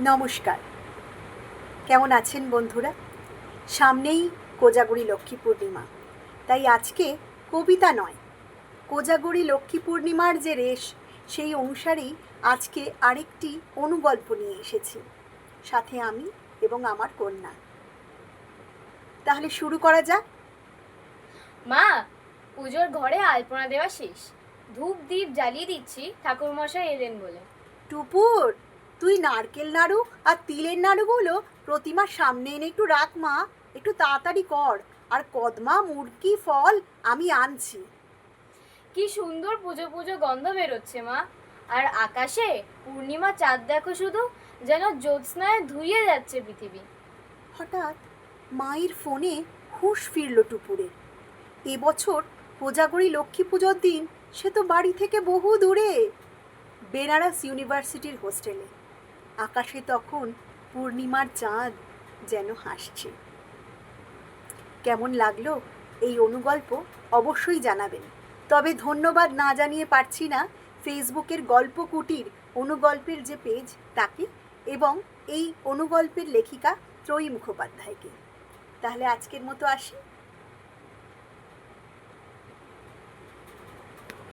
নমস্কার। কেমন আছেন বন্ধুরা? সামনেই কোজাগরী লক্ষ্মী পূর্ণিমা, তাই আজকে কবিতা নয়, কোজাগরী লক্ষ্মী পূর্ণিমার যে রেশ সেই অনুসারেই আজকে আরেকটি অনুগল্প নিয়ে এসেছি, সাথে আমি এবং আমার কন্যা। তাহলে শুরু করা যাক। মা, পুজোর ঘরে আলপনা দেওয়া শেষ। ধূপ দ্বীপ জ্বালিয়ে দিচ্ছি ঠাকুরমশাই এলেন বলে। টুপুর, তুই নারকেল নাড়ু আর তিলের নাড়ুগুলো প্রতিমার সামনে এনে একটু রাখ মা, একটু তাড়াতাড়ি কর। আর কদমা, মুরকি, ফল আমি আনছি। কি সুন্দর পুজো পুজো গন্ধ বেরোচ্ছে মা। আর আকাশে পূর্ণিমা চাঁদ দেখো শুধু, যেন জ্যোৎস্নায় ধুইয়ে যাচ্ছে পৃথিবী। হঠাৎ মায়ের ফোনে হুঁশ ফিরল টুপুরের। এবছর কোজাগরী লক্ষ্মী পুজোর দিন সে তো বাড়ি থেকে বহু দূরে, বেনারস ইউনিভার্সিটির হোস্টেলে। আকাশে তখন পূর্ণিমার চাঁদ যেন হাসছে। কেমন লাগলো এই অনুগল্প অবশ্যই জানাবেন। তবে ধন্যবাদ না জানিয়ে পারছি না ফেসবুকের গল্প কুটির অনুগল্পের যে পেজ তাকে, এবং এই অনুগল্পের লেখিকা ত্রয়ী মুখোপাধ্যায়কে। তাহলে আজকের মতো আসি।